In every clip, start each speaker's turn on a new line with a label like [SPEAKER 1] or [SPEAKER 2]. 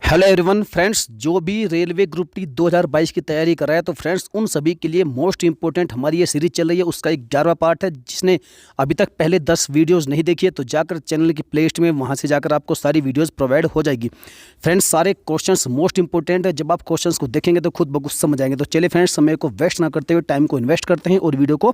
[SPEAKER 1] Hello everyone friends, जो भी railway group D 2022 की तैयारी कर रहा है तो फ्रेंड्स उन सभी के लिए मोस्ट इंपॉर्टेंट हमारी ये सीरीज चल रही है। उसका 11वां पार्ट है। जिसने अभी तक पहले 10 वीडियोस नहीं देखी है तो जाकर चैनल की प्लेलिस्ट में वहां से जाकर आपको सारी वीडियोस प्रोवाइड हो जाएगी। फ्रेंड्स सारे क्वेश्चंस मोस्ट इंपॉर्टेंट है। जब आप क्वेश्चंस को देखेंगे तो खुद ब खुद समझ आएंगे। तो चलिए फ्रेंड्स, समय को वेस्ट ना करते हुए टाइम को इन्वेस्ट करते हैं और वीडियो को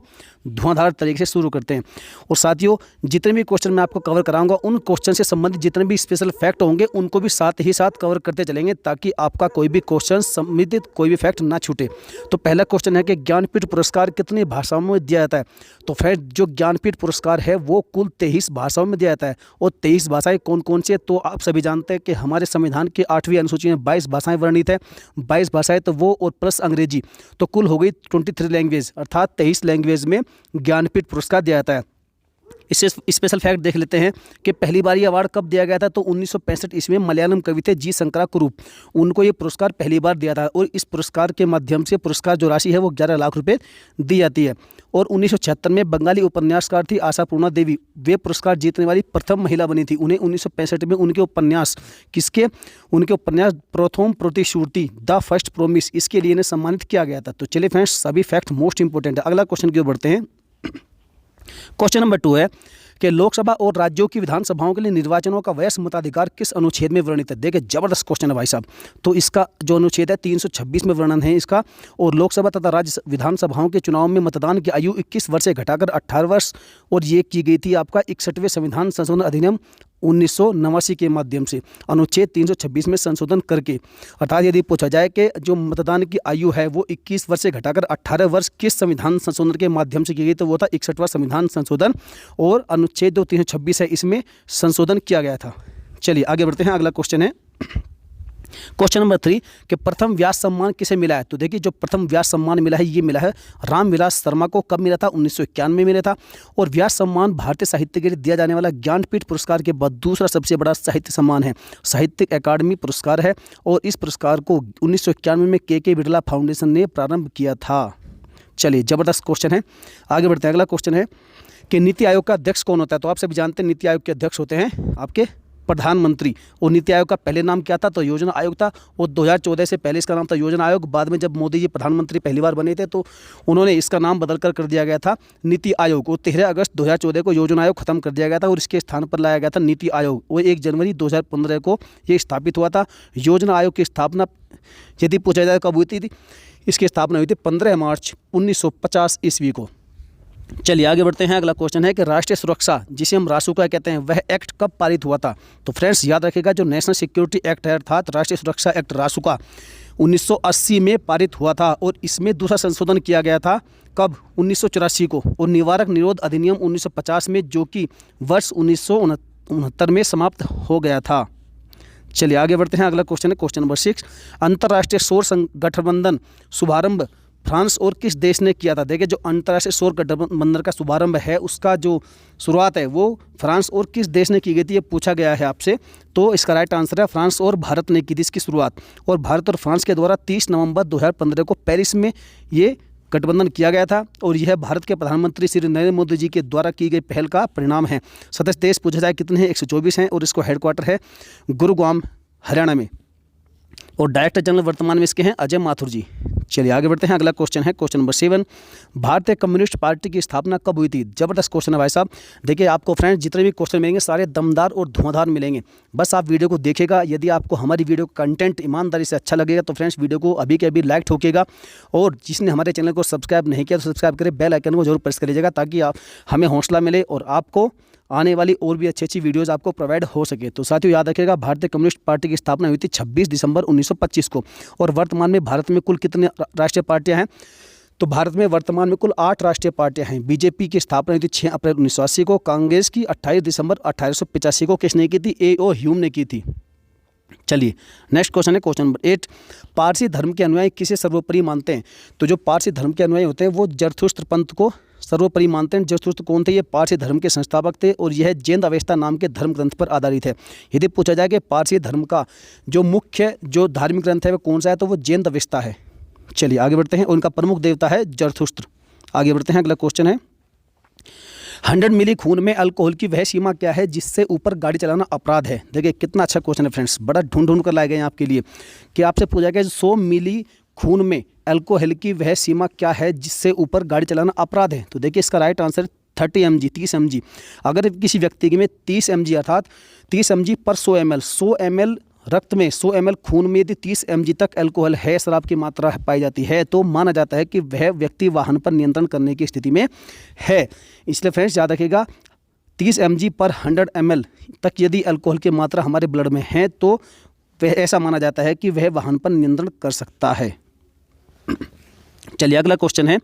[SPEAKER 1] धुआंधार तरीके से शुरू करते हैं। और साथियों, जितने भी क्वेश्चन मैं आपको कवर कराऊंगा उन क्वेश्चन से संबंधित जितने भी स्पेशल फैक्ट होंगे उनको भी साथ ही साथ कवर करते चलेंगे ताकि आपका कोई भी क्वेश्चन संबंधित कोई भी फैक्ट ना छूटे। तो पहला क्वेश्चन है कि ज्ञानपीठ पुरस्कार कितनी भाषाओं में दिया जाता है। तो फ्रेंड, जो ज्ञानपीठ पुरस्कार है वो कुल 23 भाषाओं में दिया जाता है। और 23 भाषाएं कौन कौन सी है तो आप सभी जानते हैं कि हमारे संविधान की 8वीं अनुसूची में 22 भाषाएं वर्णित है। 22 भाषाएं तो वो और प्लस अंग्रेजी, तो कुल हो गई 23 लैंग्वेज, अर्थात 23 लैंग्वेज में ज्ञानपीठ पुरस्कार दिया जाता है। इससे स्पेशल फैक्ट देख लेते हैं कि पहली बार ये अवार्ड कब दिया गया था। तो 1965 ईस्वी में मलयालम कवि थे जी शंकरा कुरूप, उनको ये पुरस्कार पहली बार दिया था। और इस पुरस्कार के माध्यम से पुरस्कार जो राशि है वो 11 लाख रुपए दी जाती है। और 1976 में बंगाली उपन्यासकार थी आशापूर्णा देवी, वे पुरस्कार जीतने वाली प्रथम महिला बनी थी। उन्हें 1965 में उनके उपन्यास प्रथम प्रतिश्रुति द फर्स्ट प्रोमिस, इसके लिए इन्हें सम्मानित किया गया था। तो चलिए फ्रेंड्स, सभी फैक्ट मोस्ट इंपॉर्टेंट है। अगला क्वेश्चन की ओर बढ़ते हैं। क्वेश्चन नंबर 2 है कि लोकसभा और राज्यों की विधानसभाओं के लिए निर्वाचनों का वयस्क मताधिकार किस अनुच्छेद में वर्णित है। देखिए, जबरदस्त क्वेश्चन है भाई साहब। तो इसका जो अनुच्छेद है 326 में वर्णन है इसका। और लोकसभा तथा राज्य विधानसभाओं के चुनाव में मतदान की आयु 21 वर्ष से घटाकर 18 वर्ष और ये की गई थी आपका 61वें संविधान संशोधन अधिनियम 1989 के माध्यम से अनुच्छेद 326 में संशोधन करके। अर्थात यदि पूछा जाए कि जो मतदान की आयु है वो 21 वर्ष से घटाकर 18 वर्ष किस संविधान संशोधन के माध्यम से की गई, तो वो था 61वां संविधान संशोधन। और अनुच्छेद जो 326 है इसमें संशोधन किया गया था। चलिए आगे बढ़ते हैं। अगला क्वेश्चन है क्वेश्चन नंबर 3 कि प्रथम व्यास सम्मान किसे मिला है। तो देखिए, जो प्रथम व्यास सम्मान मिला है ये मिला है रामविलास शर्मा को। कब मिला था? 1991 में मिला था। और व्यास सम्मान भारतीय साहित्य के लिए दिया जाने वाला ज्ञानपीठ पुरस्कार के बाद दूसरा सबसे बड़ा साहित्य सम्मान है, साहित्यिक अकादमी पुरस्कार है। और इस पुरस्कार को 1991 में के बिरला फाउंडेशन ने प्रारंभ किया था। चलिए, जबरदस्त क्वेश्चन है, आगे बढ़ते हैं। अगला क्वेश्चन है कि नीति आयोग का अध्यक्ष कौन होता है। तो आप सभी जानते हैं नीति आयोग के अध्यक्ष होते हैं आपके प्रधानमंत्री। और नीति आयोग का पहले नाम क्या था? तो योजना आयोग था। और 2014 से पहले इसका नाम था योजना आयोग। बाद में जब मोदी जी प्रधानमंत्री पहली बार बने थे तो उन्होंने इसका नाम बदल कर दिया गया था नीति आयोग। और 13 अगस्त 2014 को योजना आयोग खत्म कर दिया गया था और इसके स्थान पर लाया गया था नीति आयोग। और 1 जनवरी 2015 को ये स्थापित हुआ था। योजना आयोग की स्थापना यदि पूछा जाए कब हुई थी, इसकी स्थापना हुई थी 15 मार्च 1950 ईस्वी को। चलिए आगे बढ़ते हैं। अगला क्वेश्चन है कि राष्ट्रीय सुरक्षा, जिसे हम रासुका कहते हैं, वह एक्ट कब पारित हुआ था। तो फ्रेंड्स याद रखिएगा, जो नेशनल सिक्योरिटी एक्ट है अर्थात राष्ट्रीय सुरक्षा एक्ट रासुका 1980 में पारित हुआ था। और इसमें दूसरा संशोधन किया गया था कब? 1984 को। और निवारक निरोध अधिनियम 1950 में, जो कि वर्ष 1969 में समाप्त हो गया था। चलिए आगे बढ़ते हैं। अगला क्वेश्चन है क्वेश्चन नंबर 6, अंतर्राष्ट्रीय सौर गठबंधन शुभारंभ फ्रांस और किस देश ने किया था। देखिए, जो अंतर्राष्ट्रीय सौर गठबंधन का शुभारंभ है उसका जो शुरुआत है वो फ्रांस और किस देश ने की गई थी, ये पूछा गया है आपसे। तो इसका राइट आंसर है फ्रांस और भारत ने की थी इसकी शुरुआत। और भारत और फ्रांस के द्वारा 30 नवंबर 2015 को पेरिस में ये गठबंधन किया गया था। और यह भारत के प्रधानमंत्री श्री नरेंद्र मोदी जी के द्वारा की गई पहल का परिणाम है। सदस्य देश पूछा जाए कितने हैं? 124 हैं। और इसको हेडक्वार्टर है गुरुग्राम, हरियाणा में। और डायरेक्टर जनरल वर्तमान में इसके हैं अजय माथुर जी। चलिए आगे बढ़ते हैं। अगला क्वेश्चन है क्वेश्चन नंबर 7, भारतीय कम्युनिस्ट पार्टी की स्थापना कब हुई थी। जबरदस्त क्वेश्चन है भाई साहब। देखिए, आपको फ्रेंड्स जितने भी क्वेश्चन मिलेंगे सारे दमदार और धुआंधार मिलेंगे। बस आप वीडियो को देखिएगा। यदि आपको हमारी वीडियो कंटेंट ईमानदारी से अच्छा लगेगा तो फ्रेंड्स वीडियो को अभी के अभी लाइक ठोकिएगा। और जिसने हमारे चैनल को सब्सक्राइब नहीं किया तो सब्सक्राइब करें, बेल आइकन को जरूर प्रेस कर लीजिएगा ताकि आप हमें हौसला मिले और आपको आने वाली और भी अच्छी वीडियोस आपको प्रोवाइड हो सके। तो साथियों याद रखिएगा, भारतीय कम्युनिस्ट पार्टी की स्थापना हुई थी 26 दिसंबर 1925 को। और वर्तमान में भारत में कुल कितने राष्ट्रीय पार्टियां हैं? तो भारत में वर्तमान में कुल 8 राष्ट्रीय पार्टियां हैं। बीजेपी की स्थापना हुई थी 6 अप्रैल 1980 को। कांग्रेस की 28 दिसंबर 1885 को किसने की थी? ए.ओ. ह्यूम ने की थी। चलिए नेक्स्ट क्वेश्चन है क्वेश्चन नंबर 8, पारसी धर्म के अनुयायी किसे सर्वोपरि मानते हैं। तो जो पारसी धर्म के अनुयायी होते हैं वो जरथुस्त्र पंथ को सर्वोपरि मानते हैं। जरथुस्त्र कौन थे? ये पारसी धर्म के संस्थापक थे और यह जैन अवेस्ता नाम के धर्म ग्रंथ पर आधारित है। यदि पूछा जाए कि पारसी धर्म का जो मुख्य जो धार्मिक ग्रंथ है वो कौन सा है, तो वो जैन अवेस्ता है। चलिए आगे बढ़ते हैं। उनका प्रमुख देवता है जरथुस्त्र। आगे बढ़ते हैं। अगला क्वेश्चन है 100 मिली खून में अल्कोहल की वह सीमा क्या है जिससे ऊपर गाड़ी चलाना अपराध है। देखिए कितना अच्छा क्वेश्चन है फ्रेंड्स, बड़ा ढूंढ कर लाए गए हैं आपके लिए कि आपसे पूछा गया 100 मिली खून में अल्कोहल की वह सीमा क्या है जिससे ऊपर गाड़ी चलाना अपराध है। तो देखिए इसका राइट आंसर 30 mg 30 mg। अगर किसी व्यक्ति में 30 mg अर्थात 30 mg पर 100 ml 100 ml रक्त में 100 ml खून में यदि 30 mg तक अल्कोहल है, शराब की मात्रा पाई जाती है, तो माना जाता है कि वह व्यक्ति वाहन पर नियंत्रण करने की स्थिति में है। इसलिए फ्रेंड्स याद रखिएगा 30 mg पर 100 ml तक यदि अल्कोहल की मात्रा हमारे ब्लड में है तो वह ऐसा माना जाता है कि वह वाहन पर नियंत्रण कर सकता है। चलिए अगला क्वेश्चन है,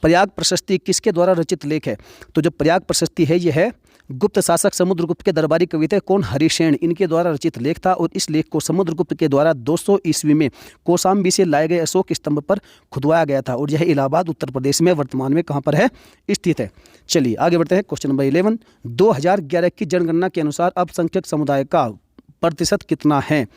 [SPEAKER 1] प्रयाग प्रशस्ति किसके द्वारा रचित लेख है। तो जो प्रयाग प्रशस्ति है यह है गुप्त शासक समुद्रगुप्त के दरबारी कविता कौन हरिसेन इनके द्वारा रचित लेख था और इस लेख को समुद्रगुप्त के द्वारा 200 ईस्वी में कौशाम्बी से लाए गए अशोक स्तंभ पर खुदवाया गया था और यह इलाहाबाद उत्तर प्रदेश में वर्तमान में कहाँ पर है, स्थित है। चलिए आगे बढ़ते हैं क्वेश्चन नंबर 11। 2011 की जनगणना के अनुसार अल्पसंख्यक समुदाय का प्रतिशत कितना है।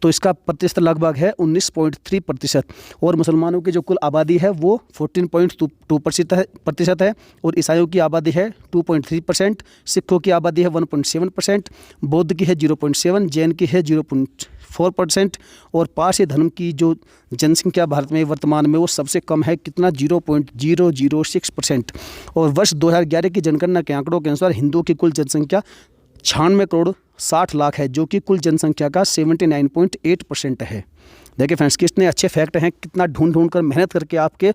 [SPEAKER 1] तो इसका प्रतिशत लगभग है 19.3% और मुसलमानों की जो कुल आबादी है वो 14.2% है और ईसाइयों की आबादी है 2.3%, सिखों की आबादी है 1.7%, बौद्ध की है 0.7%, जैन की है 0.4% और पारसी धर्म की जो जनसंख्या भारत में वर्तमान में वो सबसे कम है, कितना 0.006%। और वर्ष 2011 की जनगणना के आंकड़ों के अनुसार हिंदुओं की कुल जनसंख्या 96 करोड़ 60 लाख है जो कि कुल जनसंख्या का 79.8% है। देखिए फ्रेंड्स कितने अच्छे फैक्ट हैं, कितना ढूंढ कर मेहनत करके आपके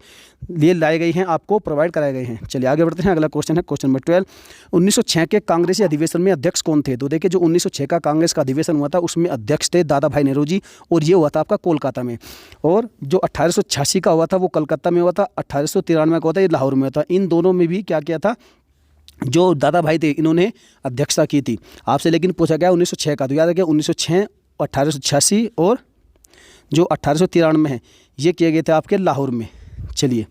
[SPEAKER 1] लिए लाई गई हैं, आपको प्रोवाइड कराए गए हैं। चलिए आगे बढ़ते हैं। अगला क्वेश्चन है क्वेश्चन नंबर 12। 1906 के कांग्रेसी अधिवेशन में अध्यक्ष कौन थे। तो देखिए जो 1906 का कांग्रेस का अधिवेशन हुआ था उसमें अध्यक्ष थे दादा भाई नेहरू जी और ये हुआ था आपका कोलकाता में। और जो 1886 का हुआ था वो कलकत्ता में हुआ था, 1893 का हुआ था ये लाहौर में हुआ था। इन दोनों में भी क्या किया था, जो दादा भाई थे इन्होंने अध्यक्षता की थी आपसे, लेकिन पूछा गया 1906 का। तो याद रखिए 1906, 1886 और जो 1893 है ये किए गए थे आपके लाहौर में। चलिए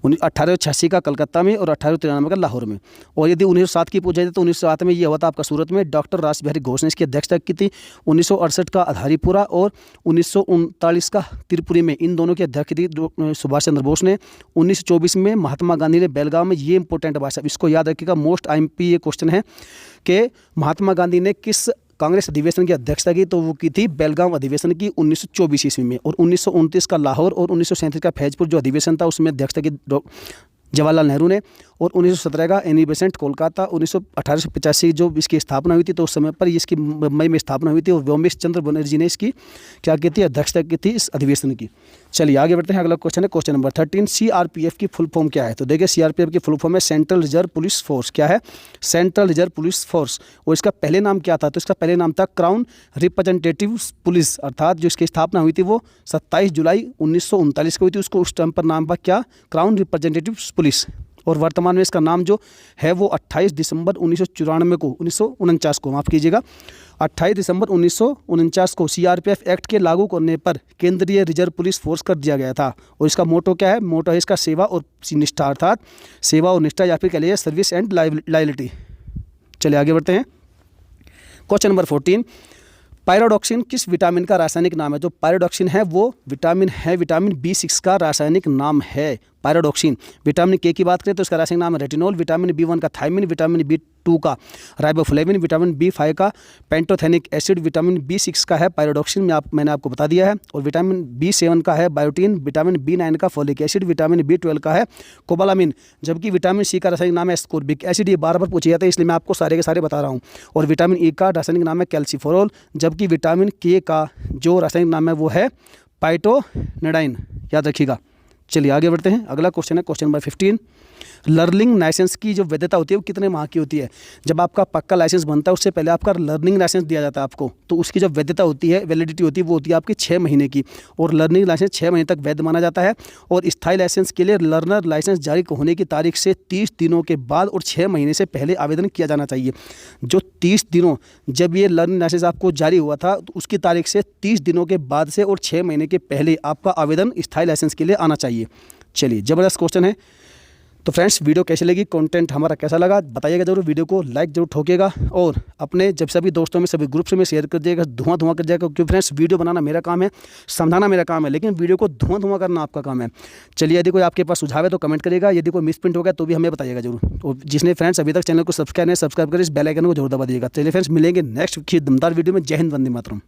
[SPEAKER 1] 1886 का कलकत्ता में और 1893 का लाहौर में। और यदि 1907 की पूछा जाए तो 1907 में ये हुआ था आपका सूरत में, डॉक्टर रास बिहारी घोष ने इसकी अध्यक्षता की थी। 1968 का आधारीपुरा और 1939 का त्रिपुरी में, इन दोनों की अध्यक्ष थी सुभाष चंद्र बोस ने। 1924 में महात्मा गांधी ने बेलगांव में, ये इंपॉर्टेंट भाषा इसको याद रखिएगा, मोस्ट IMP ये क्वेश्चन है कि महात्मा गांधी ने किस कांग्रेस अधिवेशन की अध्यक्षता की। तो वो की थी बेलगांव अधिवेशन की 1924 ईस्वी में। और 1929 का लाहौर और 1937 का फैजपुर जो अधिवेशन था उसमें अध्यक्षता की जवाहरलाल नेहरू ने। और 1917 का एनी बेसेंट कोलकाता। 1885 जो इसकी स्थापना हुई थी तो उस समय पर इसकी मई में स्थापना हुई थी और व्योमेश चंद्र बनर्जी ने इसकी क्या की थी, अध्यक्षता की थी इस अधिवेशन की। चलिए आगे बढ़ते हैं। अगला क्वेश्चन है क्वेश्चन नंबर 13। CRPF की फुल फॉर्म क्या है। तो देखिए CRPF की फुल फॉर्म है सेंट्रल रिजर्व पुलिस फोर्स। क्या है, सेंट्रल रिजर्व पुलिस फोर्स। और इसका पहले नाम क्या था, तो इसका पहले नाम था क्राउन रिप्रेजेंटेटिव पुलिस, अर्थात जो इसकी स्थापना हुई थी वो 27 जुलाई 1939 को हुई थी। उसको उस टाइम पर नाम था क्या, क्राउन रिप्रेजेंटेटिव पुलिस। और वर्तमान में इसका नाम जो है वो 28 दिसंबर 1994 को 1949 को माफ़ कीजिएगा 28 दिसंबर 1949 को CRPF एक्ट के लागू करने पर केंद्रीय रिजर्व पुलिस फोर्स कर दिया गया था। और इसका मोटो क्या है, मोटो है इसका सेवा और निष्ठा, अर्थात सेवा और निष्ठा या फिर कह लीजिए सर्विस एंड लॉयल्टी। चलिए आगे बढ़ते हैं। Question number 14। पायरोडॉक्सिन किस विटामिन का रासायनिक नाम है। जो पायरोडॉक्सिन है वो विटामिन है, विटामिन B6 का रासायनिक नाम है पायरोडॉक्सिन। विटामिन K की बात करें तो इसका रासायनिक नाम है रेटिनॉल। विटामिन B1 का थायमिन, विटामिन B2 का राइबोफ्लेविन, विटामिन B5 का पेंटोथेनिक एसिड, विटामिन B6 का है पायरोडॉक्सिन मैंने आपको बता दिया है। और विटामिन B7 का है बायोटीन, विटामिन B9 का फोलिक एसिड, विटामिन B12 का है कोबालामिन। जबकि विटामिन C का रासायनिक नाम है एस्कोर्बिक एसिड। ये बार बार पूछे जाते हैं इसलिए मैं आपको सारे के सारे बता रहा हूँ। और विटामिन E का रासायनिक नाम है कैल्सिफेरॉल। जबकि विटामिन K का जो रासायनिक नाम है वो है पाइटोनेडाइन, याद रखिएगा। चलिए आगे बढ़ते हैं। अगला क्वेश्चन है क्वेश्चन नंबर 15। लर्निंग लाइसेंस की जो वैधता होती है वो कितने माह की होती है। जब आपका पक्का लाइसेंस बनता है उससे पहले आपका लर्निंग लाइसेंस दिया जाता है आपको, तो उसकी जो वैधता होती है, वैलिडिटी होती है, वो होती है आपकी 6 महीने की। और लर्निंग लाइसेंस 6 महीने तक वैध माना जाता है। और स्थायी लाइसेंस के लिए लर्नर लाइसेंस जारी होने की तारीख से 30 दिनों के बाद और 6 महीने से पहले आवेदन किया जाना चाहिए। जो 30 दिनों जब ये लर्निंग लाइसेंस आपको जारी हुआ था तो उसकी तारीख से 30 दिनों के बाद से और 6 महीने के पहले आपका आवेदन स्थायी लाइसेंस के लिए आना चाहिए। चलिए जबरदस्त क्वेश्चन है। तो फ्रेंड्स वीडियो कैसी लगी, कंटेंट हमारा कैसा लगा बताइएगा जरूर, वीडियो को लाइक जरूर ठोकिएगा और अपने जब सभी दोस्तों में सभी ग्रुप्स में शेयर कर दिएगा, धुआं धुआं कर जाएगा। क्योंकि फ्रेंड्स वीडियो बनाना मेरा काम है, समझाना मेरा काम है, लेकिन वीडियो को धुआं धुआं करना आपका काम है। चलिए यदि कोई आपके पास सुझाव है तो कमेंट करिएगा, यदि कोई मिसप्रिंट हो गया तो भी हमें बताइएगा जरूर। तो जिसने फ्रेंड्स अभी तक चैनल को सब्सक्राइब नहीं सब्सक्राइब कर इस बेल आइकन को जरूर दबा दिएगा। चलिए फ्रेंड्स मिलेंगे नेक्स्ट दमदार वीडियो में। जय हिंद, वंदे मातरम।